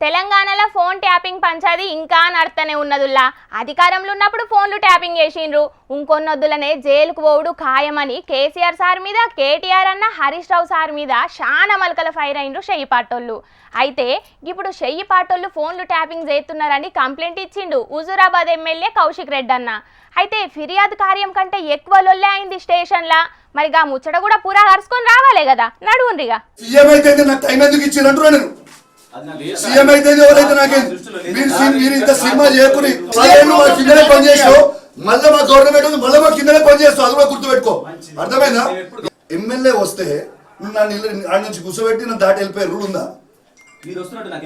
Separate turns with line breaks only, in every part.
తెలంగాణలో phone tapping పంచాది ఇంకా నడుస్తూనే ఉన్నదుల్లా. అధికారంలో ఉన్నప్పుడు ఫోన్లు ట్యాపింగ్ చేసిండ్రు, ఇంకొన్నొద్దులనే జైలుకు పోవుడు ఖాయమని కేసీఆర్ సార్ మీద, కేటీఆర్ అన్న హరీష్ రావు సార్ మీద చాలా మలకల ఫైర్ అయినరు షెయ్యిపాటోళ్ళు. అయితే ఇప్పుడు షెయ్యిపాటోళ్ళు ఫోన్లు ట్యాపింగ్ చేస్తున్నారని కంప్లైంట్ ఇచ్చిండు హుజూరాబాద్ ఎమ్మెల్యే కౌశిక్ రెడ్డి అన్న. అయితే ఫిర్యాదు కార్యం కంటే ఎక్కువ లొల్లే అయింది స్టేషన్లా. మరిగా ముచ్చట కూడా పూరా కరుసుకొని రావాలే కదా, నడువుండ్రిగా.
సీఎం అయితే ఎవరైతే నాకే మీరు ఇంత సినిమా చేయకుని కిందనే పనిచేసావు, మళ్ళీ మా గవర్నమెంట్ మళ్ళీ మా కిందనే పనిచేస్తావు, అది కూడా గుర్తుపెట్టుకో. అర్థమైందా? ఎమ్మెల్యే వస్తే నన్ను ఆడ నుంచి కూర్చోబెట్టి నన్ను దాటి వెళ్ళిపోయే రూల్ ఉందా?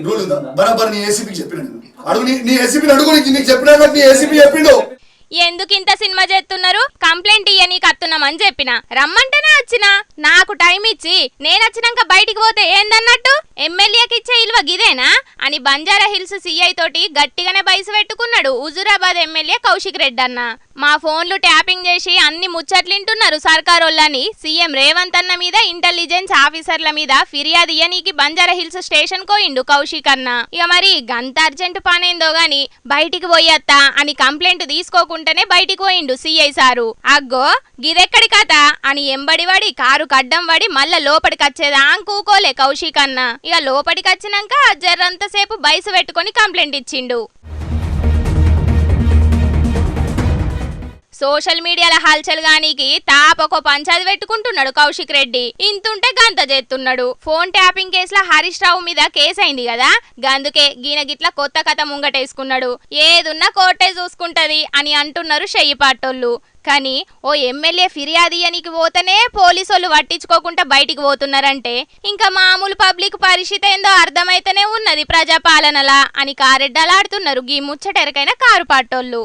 రూల్ ఉందా? బరాబర్ నీ ఏసీపీకి చెప్పిన అడుగు, నీ ఏసీపీని అడుగు, నీకు చెప్పినా నీ ఏసీపీ చెప్పిండు.
ఎందుకు ఇంత సినిమా చేస్తున్నారు, కంప్లైంట్ ఇయ్యనీకి వస్తున్నామని చెప్పిన, రమ్మంటేనే వచ్చినా. నాకు టైం ఇచ్చి నేను వచ్చినాక బయటికి పోతే ఏందన్నట్టు, ఎమ్మెల్యేకి ఇచ్చే ఇల్వ గిదేనా అని బంజారా హిల్స్ సీఐ తోటి గట్టిగానే బయసు పెట్టుకున్నాడు హుజూరాబాద్ ఎమ్మెల్యే కౌశిక్ రెడ్డి అన్న. మా ఫోన్లు ట్యాపింగ్ చేసి అన్ని ముచ్చట్లింటున్నారు సర్కారోళ్ళని సీఎం రేవంత్ అన్న మీద, ఇంటెలిజెన్స్ ఆఫీసర్ల మీద ఫిర్యాదు ఇయ్యనీకి బంజారా హిల్స్ స్టేషన్ కోయిండు కౌశిక్ అన్న. ఇక మరి గంత అర్జెంట్ పనేందో గాని బయటికి పోయత్తా అని కంప్లైంట్ తీసుకోకుండానే బయటికి పోయిండు సీఐ సారు. అగ్గో గిదెక్కడి కథ అని ఎంబడివాడి కారు కడ్డం పడి మళ్ళా లోపలికి వచ్చేదా కూకోలే కౌశిక్ అన్న. ఇక లోపలికి వచ్చినాక జర్రంతసేపు బయసు పెట్టుకొని కంప్లైంట్ ఇచ్చిండు. సోషల్ మీడియాల హల్చల్ గానికి తాపకో పంచాది పెట్టుకుంటున్నాడు కౌశిక్ రెడ్డి. ఇంతుంటే గంత చేస్తున్నాడు. ఫోన్ ట్యాపింగ్ కేసులో హరీష్ రావు మీద కేసు అయింది కదా, గందుకే గీన గిట్ల కొత్త కథ ముంగటేసుకున్నాడు. ఏదున్నా కోర్టే చూసుకుంటది అని అంటున్నారు షెయ్యిపాటోళ్ళు. కానీ ఓ ఎమ్మెల్యే ఫిర్యాదు ఇయ్యనీకి పోతేనే పోలీసోళ్ళు పట్టించుకోకుండా బయటికి పోతున్నారంటే ఇంకా మామూలు పబ్లిక్ పరిస్థితి ఏందో అర్థమైతేనే ఉన్నది ప్రజాపాలనలా అని కారెడ్డలాడుతున్నారు గీ ముచ్చటెరకైన కారు పాటోళ్ళు.